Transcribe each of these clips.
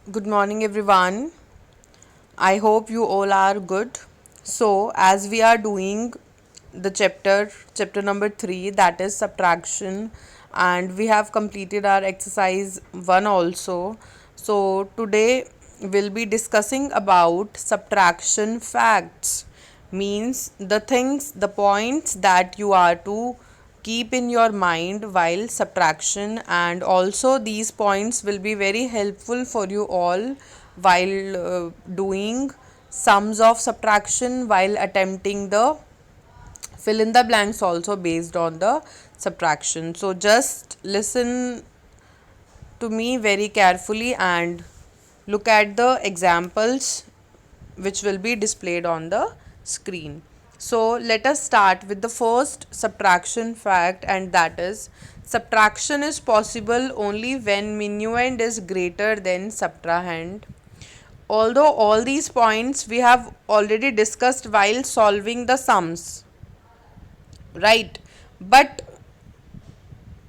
Good morning, everyone. I hope you all are good. So, as we are doing the chapter number 3, that is subtraction, and we have completed our exercise 1 also. So, today we'll be discussing about subtraction facts, means the things, the points that you are to keep in your mind while subtraction, and also these points will be very helpful for you all while doing sums of subtraction, while attempting the fill in the blanks also based on the subtraction. So just listen to me very carefully and look at the examples which will be displayed on the screen. So let us start with the first subtraction fact, and that is subtraction is possible only when minuend is greater than subtrahend. Although all these points we have already discussed while solving the sums, right? But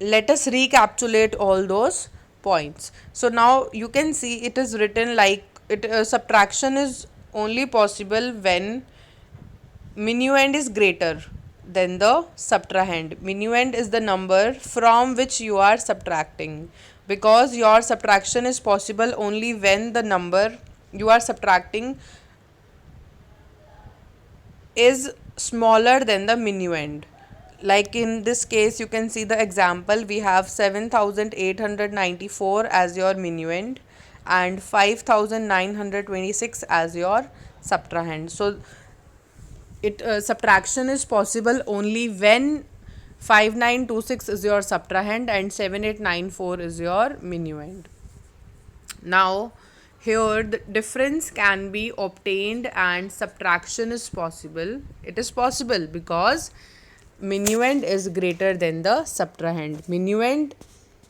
let us recapitulate all those points. So now you can see it is written like it subtraction is only possible when minuend is greater than the subtrahend. Minuend is the number from which you are subtracting, because your subtraction is possible only when the number you are subtracting is smaller than the minuend. Like in this case, you can see the example. We have 7,894 as your minuend and 5,926 as your subtrahend. So it subtraction is possible only when 5926 is your subtrahend and 7894 is your minuend. Now, here the difference can be obtained and subtraction is possible. It is possible because minuend is greater than the subtrahend. Minuend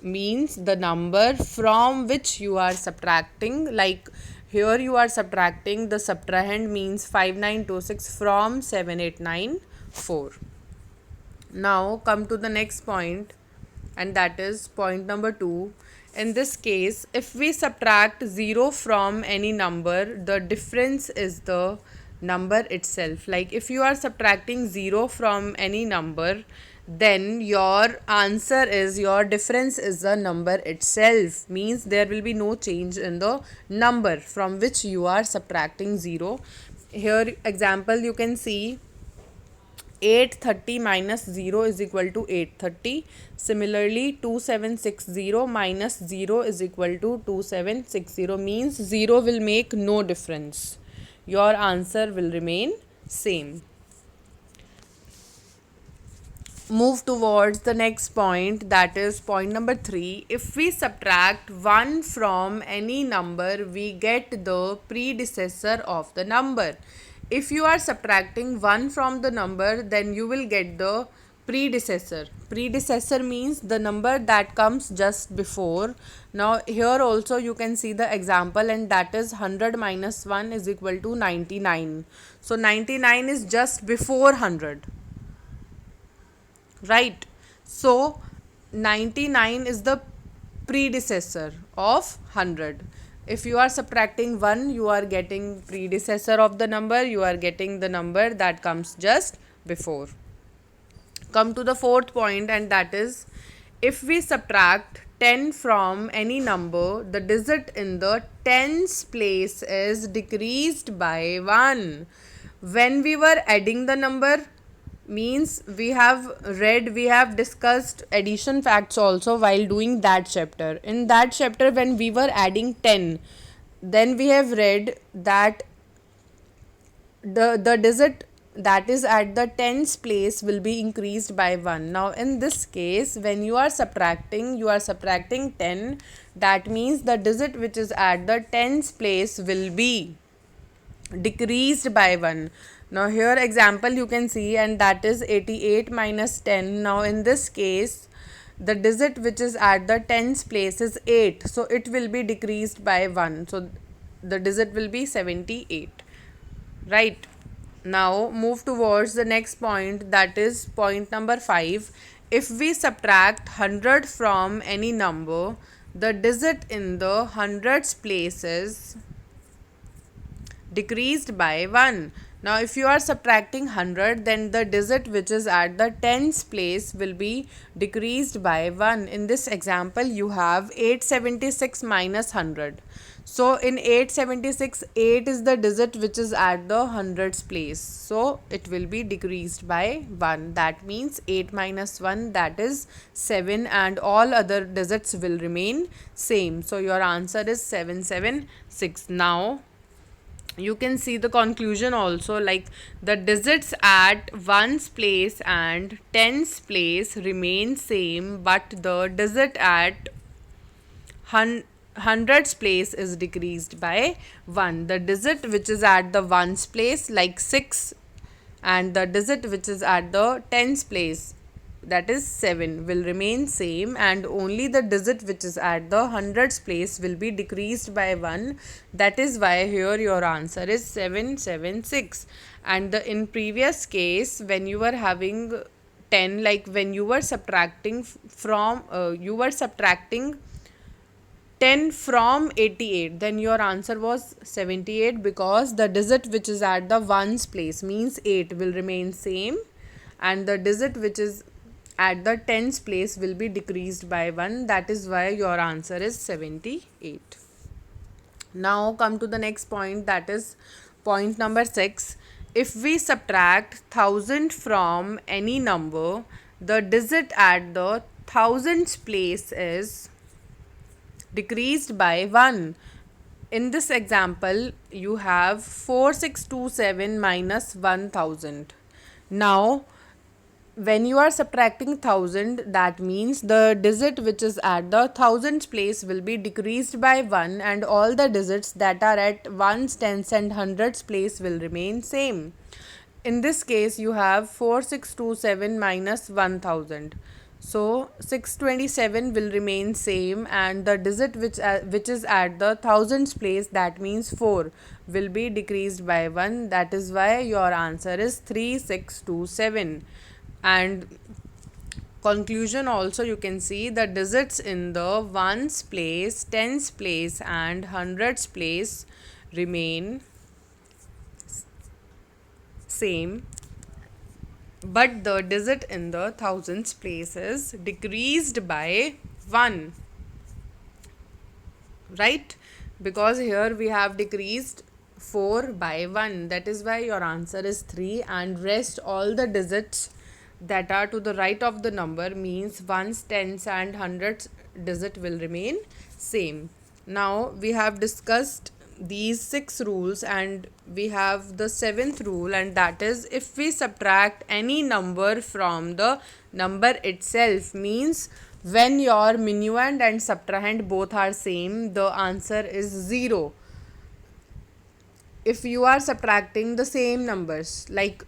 means the number from which you are subtracting. Like here you are subtracting, the subtrahend means 5926 from 7894. Now come to the next point, and that is point number 2. In this case, if we subtract 0 from any number, the difference is the number itself. Like if you are subtracting 0 from any number, then your answer is, your difference is the number itself, means there will be no change in the number from which you are subtracting 0. Here example you can see 830 minus 0 is equal to 830. Similarly, 2760 minus 0 is equal to 2760, means 0 will make no difference. Your answer will remain same. Move towards the next point, that is point number 3. If we subtract 1 from any number, we get the predecessor of the number. If you are subtracting 1 from the number, then you will get the predecessor. Predecessor means the number that comes just before. Now here also you can see the example, and that is 100 minus 1 is equal to 99. So 99 is just before 100, right? So 99 is the predecessor of 100. If you are subtracting 1, you are getting predecessor of the number, you are getting the number that comes just before. Come to the fourth point, and that is if we subtract 10 from any number, the digit in the tens place is decreased by 1. When we were adding the number, means we have discussed addition facts also while doing that chapter. In that chapter, when we were adding 10, then we have read that the digit that is at the tens place will be increased by 1. Now in this case, when you are subtracting 10, that means the digit which is at the tens place will be decreased by 1. Now here example you can see, and that is 88 minus 10. Now in this case, the digit which is at the tens place is 8, so it will be decreased by 1. So the digit will be 78, right? Now move towards the next point, that is point number 5. If we subtract 100 from any number, the digit in the hundreds place is decreased by 1. Now if you are subtracting 100, then the digit which is at the tens place will be decreased by 1. In this example you have 876 minus 100. So in 876, 8 is the digit which is at the hundreds place. So it will be decreased by 1. That means 8 minus 1, that is 7, and all other digits will remain same. So your answer is 776. Now you can see the conclusion also, like the digits at ones place and tens place remain same, but the digit at hundreds place is decreased by 1. The digit which is at the ones place, like 6, and the digit which is at the tens place, that is 7, will remain same, and only the digit which is at the hundreds place will be decreased by 1. That is why here your answer is 776. And the in previous case, when you were having 10, like when you were subtracting from you were subtracting 10 from 88, then your answer was 78, because the digit which is at the ones place, means 8, will remain same, and the digit which is at the tens place will be decreased by 1. That is why your answer is 78. Now come to the next point, that is point number 6. If we subtract 1000 from any number, the digit at the thousands place is decreased by 1. In this example, you have 4627 minus 1000. Now, when you are subtracting 1000, that means the digit which is at the thousands place will be decreased by 1, and all the digits that are at ones, tens and hundreds place will remain same. In this case, you have 4627 minus 1000. So 627 will remain same, and the digit which is at the thousands place, that means 4, will be decreased by 1. That is why your answer is 3627. And conclusion also, you can see the digits in the ones place, tens place and hundreds place remain same, but the digit in the thousands place is decreased by 1, right? Because here we have decreased 4 by 1. That is why your answer is 3, and rest all the digits that are to the right of the number, means ones, tens and hundreds digit will remain same. Now we have discussed these 6 rules, and we have the 7th rule, and that is, if we subtract any number from the number itself, means when your minuend and subtrahend both are same, the answer is 0. If you are subtracting the same numbers, like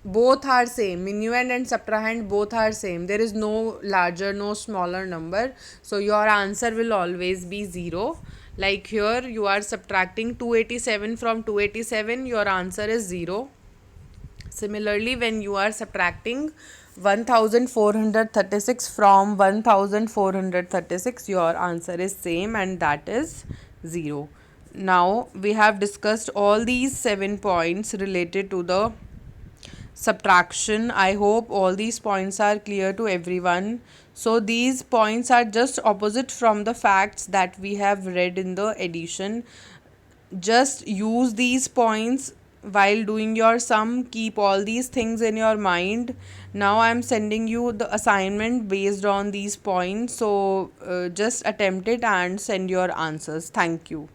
both are same, minuend and subtrahend both are same, there is no larger, no smaller number, so your answer will always be 0. Like here you are subtracting 287 from 287, your answer is 0. Similarly, when you are subtracting 1436 from 1436, your answer is same, and that is 0. Now we have discussed all these 7 points related to the subtraction. I hope all these points are clear to everyone. So these points are just opposite from the facts that we have read in the addition. Just use these points while doing your sum. Keep all these things in your mind. Now I am sending you the assignment based on these points, so just attempt it and send your answers. Thank you.